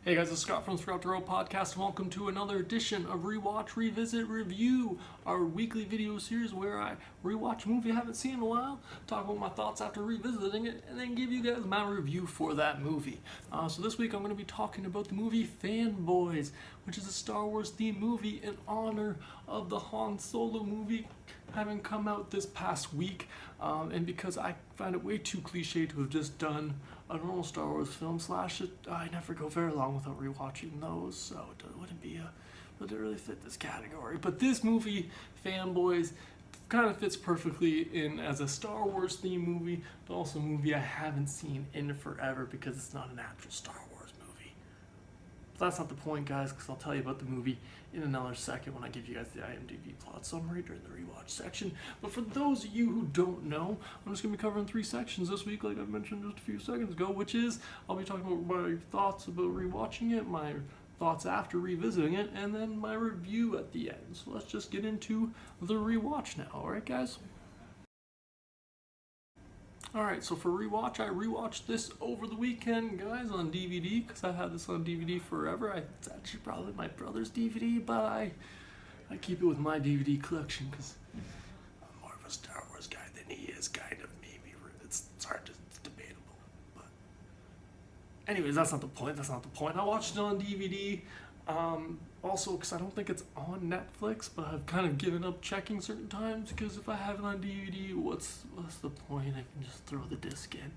Hey guys, it's Scott from the RwRvRv podcast, and welcome to another edition of Rewatch, Revisit, Review, our weekly video series where I rewatch a movie I haven't seen in a while, talk about my thoughts after revisiting it, and then give you guys my review for that movie. So this week I'm going to be talking about the movie FANBOYS, which is a Star Wars themed movie in honor of the Han Solo movie having come out this past week, and because I find it way too cliche to have just done a normal Star Wars film I never go very long without rewatching those, so it wouldn't really fit this category. But this movie, FANBOYS, kind of fits perfectly in as a Star Wars themed movie, but also a movie I haven't seen in forever because it's not an actual Star Wars movie. But that's not the point, guys, because I'll tell you about the movie in another second when I give you guys the IMDb plot summary during the rewatch section. But for those of you who don't know, I'm just going to be covering 3 sections this week, like I mentioned just a few seconds ago, which is I'll be talking about my thoughts about rewatching it, my thoughts after revisiting it, and then my review at the end. So let's just get into the rewatch now, alright guys? Alright, so for rewatch, I rewatched this over the weekend, guys, on DVD, because I've had this on DVD forever. It's actually probably my brother's DVD, but I keep it with my DVD collection, because I'm more of a Star Wars guy than he is, kind of, maybe. It's hard to, it's debatable, but... Anyways, that's not the point. I watched it on DVD, also because I don't think it's on Netflix, but I've kind of given up checking certain times, because if I have it on DVD, what's the point? I can just throw the disc in.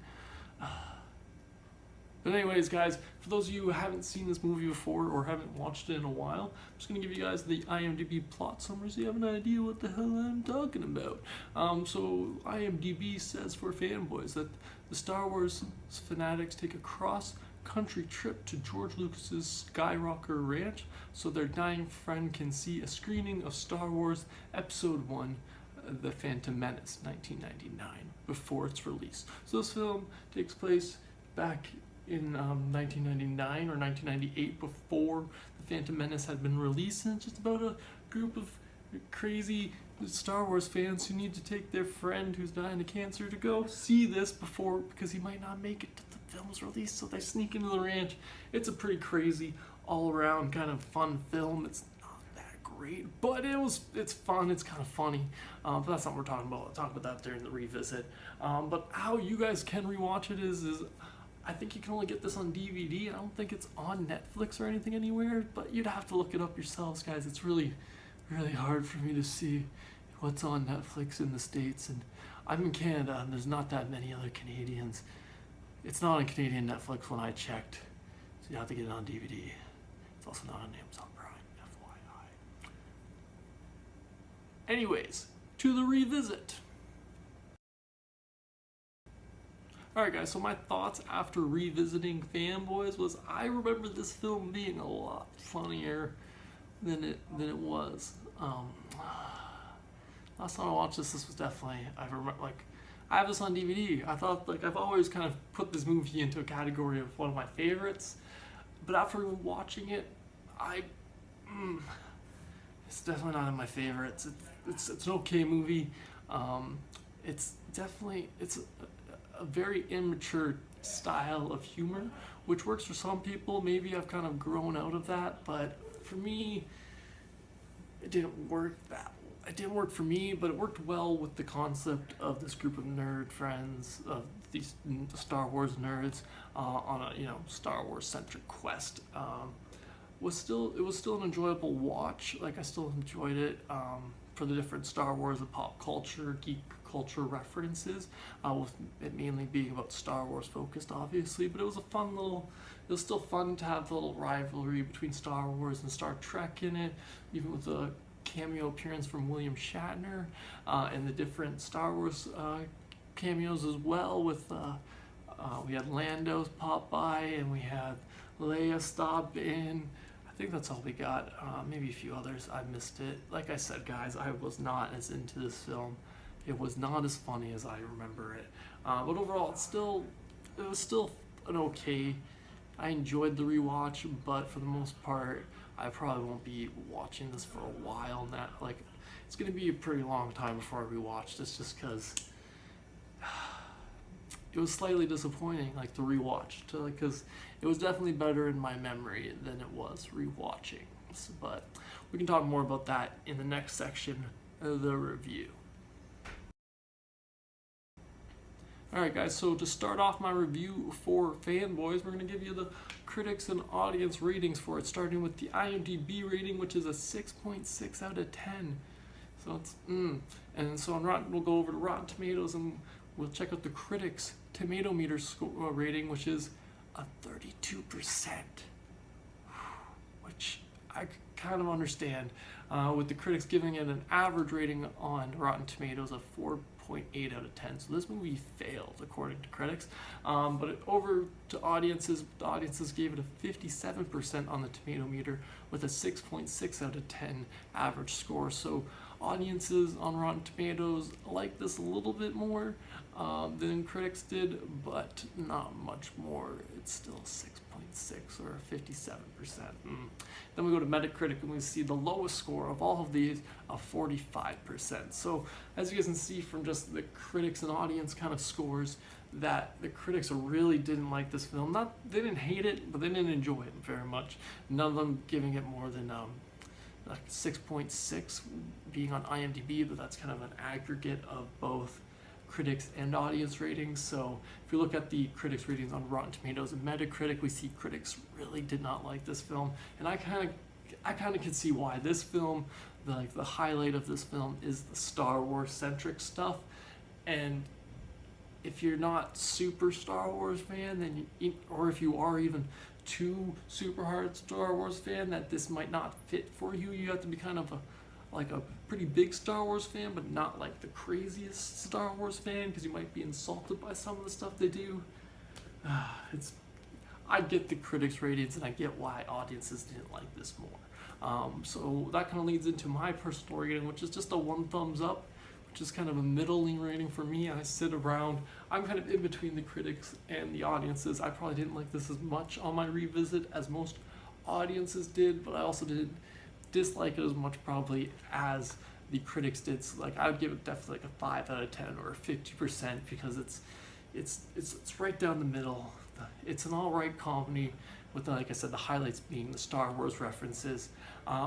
But anyways, guys, for those of you who haven't seen this movie before or haven't watched it in a while, I'm just going to give you guys the IMDb plot summary so you have an idea what the hell I'm talking about. So IMDb says for FANBOYS that the Star Wars fanatics take a cross-country trip to George Lucas's Skywalker Ranch so their dying friend can see a screening of Star Wars Episode 1, The Phantom Menace, 1999, before its release. So this film takes place back in 1999 or 1998, before The Phantom Menace had been released, and it's just about a group of crazy Star Wars fans who need to take their friend who's dying of cancer to go see this before, because he might not make it to the film's release, so they sneak into the ranch. It's a pretty crazy, all-around kind of fun film. It's not that great, but it's fun, it's kind of funny, but that's not what we're talking about. I'll talk about that during the revisit. But how you guys can rewatch it is I think you can only get this on DVD. I don't think it's on Netflix or anything anywhere, but you'd have to look it up yourselves, guys. It's really, really hard for me to see what's on Netflix in the States, and I'm in Canada, and there's not that many other Canadians. It's not on Canadian Netflix when I checked, so you have to get it on DVD. It's also not on Amazon Prime, FYI. Anyways, to the revisit. Alright guys, so my thoughts after revisiting FANBOYS was I remember this film being a lot funnier than it was. Last time I watched this was definitely, I have this on DVD. I thought, I've always kind of put this movie into a category of one of my favorites, but after watching it, it's definitely not in my favorites. It's an okay movie. It's a very immature style of humor, which works for some people. Maybe I've kind of grown out of that, but for me, it didn't work for me, but it worked well with the concept of this group of nerd friends, of these Star Wars nerds, on a Star Wars centric quest. It was still an enjoyable watch. I still enjoyed it for the different Star Wars and pop culture, geek culture references, with it mainly being about Star Wars focused, obviously. But it was still fun to have the little rivalry between Star Wars and Star Trek in it, even with the cameo appearance from William Shatner, and the different Star Wars cameos as well. With we had Lando's pop by, and we had Leia stop in. I think that's all we got. Maybe a few others. I missed it. Like I said, guys, I was not as into this film. It was not as funny as I remember it. But overall, it was still an okay. I enjoyed the rewatch, but for the most part, I probably won't be watching this for a while now. It's gonna be a pretty long time before I rewatch this, just because it was slightly disappointing, like the rewatch, because it was definitely better in my memory than it was rewatching. But we can talk more about that in the next section of the review. Alright guys, so to start off my review for Fanboys, we're going to give you the critics and audience ratings for it, starting with the IMDb rating, which is a 6.6 out of 10. So it's, And so on Rotten, we'll go over to Rotten Tomatoes and we'll check out the critics' tomato meter rating, which is a 32%, which I kind of understand, with the critics giving it an average rating on Rotten Tomatoes of 4.8 out of 10. So this movie failed according to critics, but over to audiences, the audiences gave it a 57% on the tomato meter with a 6.6 out of 10 average score. So audiences on Rotten Tomatoes like this a little bit more than critics did, but not much more. It's still 6.6 or 57%. Then we go to Metacritic and we see the lowest score of all of these of 45%. So as you guys can see from just the critics and audience kind of scores, that the critics really didn't like this film. They didn't hate it, but they didn't enjoy it very much. None of them giving it more than like 6.6 being on IMDb, but that's kind of an aggregate of both critics and audience ratings. So if you look at the critics ratings on Rotten Tomatoes and Metacritic, we see critics really did not like this film, and I kind of can see why. This film, the highlight of this film is the Star Wars centric stuff, and if you're not super Star Wars fan, then or if you are even too super hard Star Wars fan, that this might not fit for you. You have to be kind of a pretty big Star Wars fan, but not like the craziest Star Wars fan, because you might be insulted by some of the stuff they do. I get the critics' ratings, and I get why audiences didn't like this more. So that kind of leads into my personal rating, which is just a 1 thumbs up, which is kind of a middling rating for me. I'm kind of in between the critics and the audiences. I probably didn't like this as much on my revisit as most audiences did, but I also didn't dislike it as much probably as the critics did. So like I would give it definitely like a 5 out of 10 or 50%, because it's right down the middle. It's an alright comedy with, like I said, the highlights being the Star Wars references,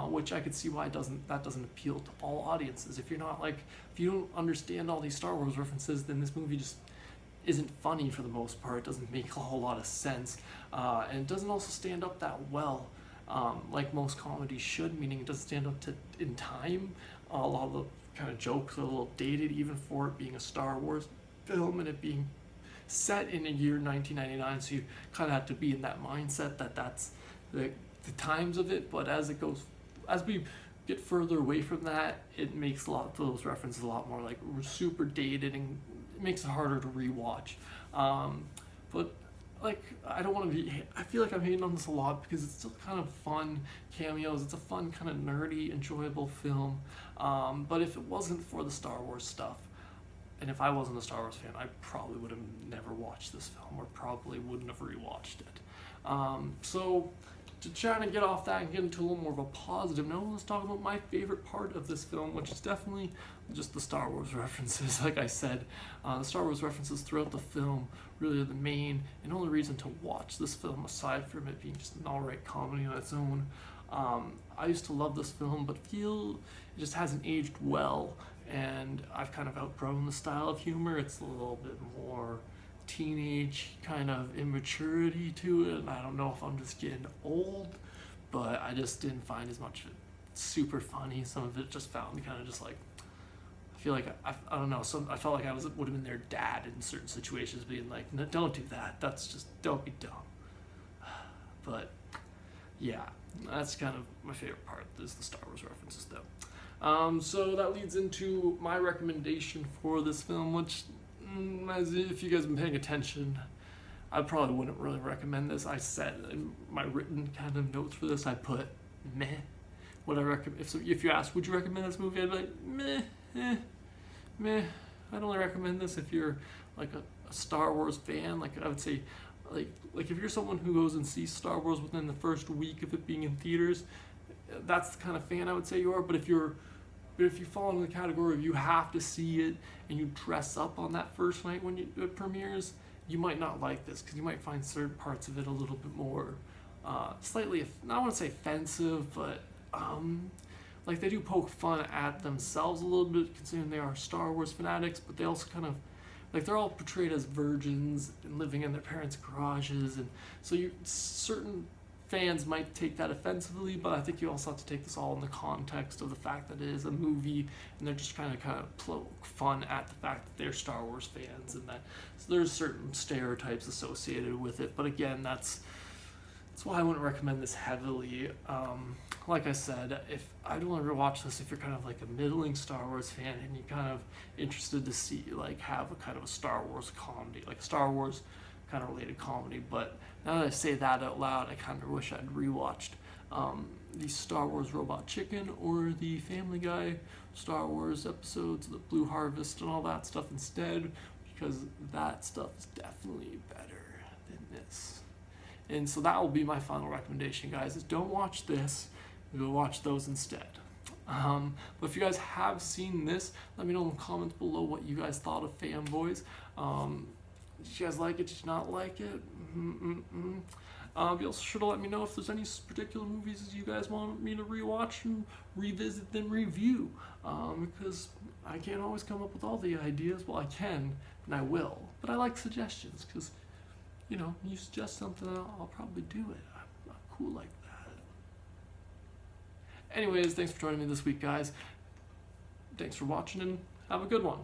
which I could see why that doesn't appeal to all audiences. If you don't understand all these Star Wars references, then this movie just isn't funny for the most part. It doesn't make a whole lot of sense, and it doesn't also stand up that well, like most comedies should, meaning it doesn't stand up in time. A lot of the kind of jokes are a little dated, even for it being a Star Wars film and it being set in a year 1999, so you kind of have to be in that mindset that that's the times of it. But as we get further away from that, it makes a lot of those references a lot more like super dated, and it makes it harder to rewatch. But like, I feel like I'm hating on this a lot because it's still kind of fun cameos. It's a fun, kind of nerdy, enjoyable film. But if it wasn't for the Star Wars stuff, and if I wasn't a Star Wars fan, I probably would have never watched this film, or probably wouldn't have rewatched it. So to try to get off that and get into a little more of a positive note, let's talk about my favorite part of this film, which is definitely just the Star Wars references. Like I said, the Star Wars references throughout the film really are the main and only reason to watch this film, aside from it being just an alright comedy on its own. I used to love this film, but feel it just hasn't aged well, and I've kind of outgrown the style of humor. It's a little bit more teenage kind of immaturity to it, and I don't know if I'm just getting old, but I just didn't find as much of it super funny. Some of it just found kind of just like, I feel like I don't know, I felt like I would have been their dad in certain situations, being like, no, don't do that, don't be dumb. But yeah, that's kind of my favorite part, is the Star Wars references though. So that leads into my recommendation for this film, which, as if you guys have been paying attention, I probably wouldn't really recommend this. I said in my written kind of notes for this, I put meh. Would I recommend? If you ask, would you recommend this movie? I'd be like, meh. I'd only recommend this if you're like a Star Wars fan. Like I would say, like if you're someone who goes and sees Star Wars within the first week of it being in theaters, that's the kind of fan I would say you are. But if you fall into the category of you have to see it and you dress up on that first night when it premieres, you might not like this because you might find certain parts of it a little bit more slightly, I want to say offensive, but like they do poke fun at themselves a little bit considering they are Star Wars fanatics, but they also kind of, like, they're all portrayed as virgins and living in their parents' garages, and so certain fans might take that offensively, but I think you also have to take this all in the context of the fact that it is a movie and they're just kind of poke fun at the fact that they're Star Wars fans, and that so there's certain stereotypes associated with it. But again, that's why I wouldn't recommend this heavily. Like I said, if I'd want to rewatch this if you're kind of like a middling Star Wars fan and you're kind of interested to see, like, have a kind of a Star Wars comedy, like a Star Wars kind of related comedy. But now that I say that out loud, I kind of wish I'd rewatched the Star Wars Robot Chicken or the Family Guy Star Wars episodes, the Blue Harvest and all that stuff instead, because that stuff is definitely better than this. And so that will be my final recommendation, guys, is don't watch this, go watch those instead. But if you guys have seen this, let me know in the comments below what you guys thought of Fanboys. Did you guys like it? Did you not like it? Be also sure to let me know if there's any particular movies you guys want me to rewatch and revisit then review. Because I can't always come up with all the ideas. Well, I can, and I will. But I like suggestions, because, you know, you suggest something, I'll probably do it. I'm cool like that. Anyways, thanks for joining me this week, guys. Thanks for watching, and have a good one.